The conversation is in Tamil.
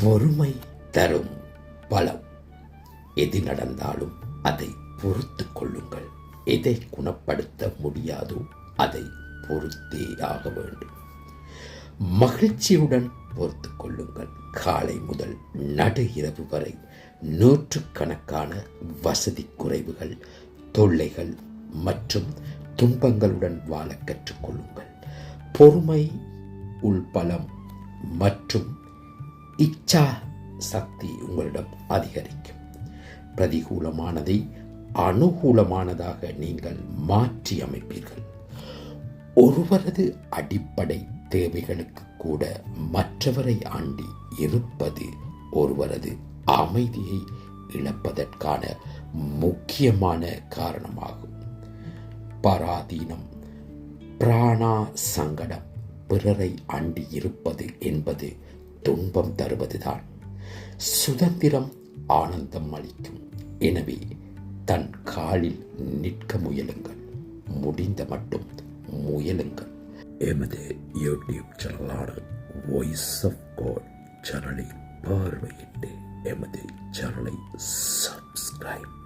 பொறுமை தரும் பலம். எது நடந்தாலும் அதை பொறுத்து கொள்ளுங்கள். எதை குணப்படுத்த முடியாதோ அதை பொறுத்தே ஆக வேண்டும். மகிழ்ச்சியுடன் பொறுத்து கொள்ளுங்கள். காலை முதல் நடு இரவு வரை நூற்றுக்கணக்கான வசதி குறைவுகள், தொல்லைகள் மற்றும் துன்பங்களுடன் வாழ கற்றுக்கொள்ளுங்கள். பொறுமை, உள்பலம் மற்றும் இச்சா சக்தி உங்களிடம் அதிகரிக்கும். பிரதிகூலமானதை அனுகூலமானதாக நீங்கள் மாற்றி அமைப்பீர்கள். ஒருவரது அடிப்படை தேவைகளுக்கு கூட மற்றவரை அண்டி இருப்பது ஒருவரது அமைதியை இழப்பதற்கான முக்கியமான காரணமாகும். பராதீனம், பிராணா சங்கடம், பிறரை அண்டி இருப்பது என்பது துன்பம் தருவதுதான். சுதந்திரம் ஆனந்தம் அளிக்கும். எனவே தன் காலில் நிற்க முயலுங்கள். முடிந்த மட்டும் முயலுங்கள். எமது யூடியூப் சேனலான வாய்ஸ் ஆஃப் காட் சேனலை பார்வையிட்டு எமது சேனலை சப்ஸ்கிரைப்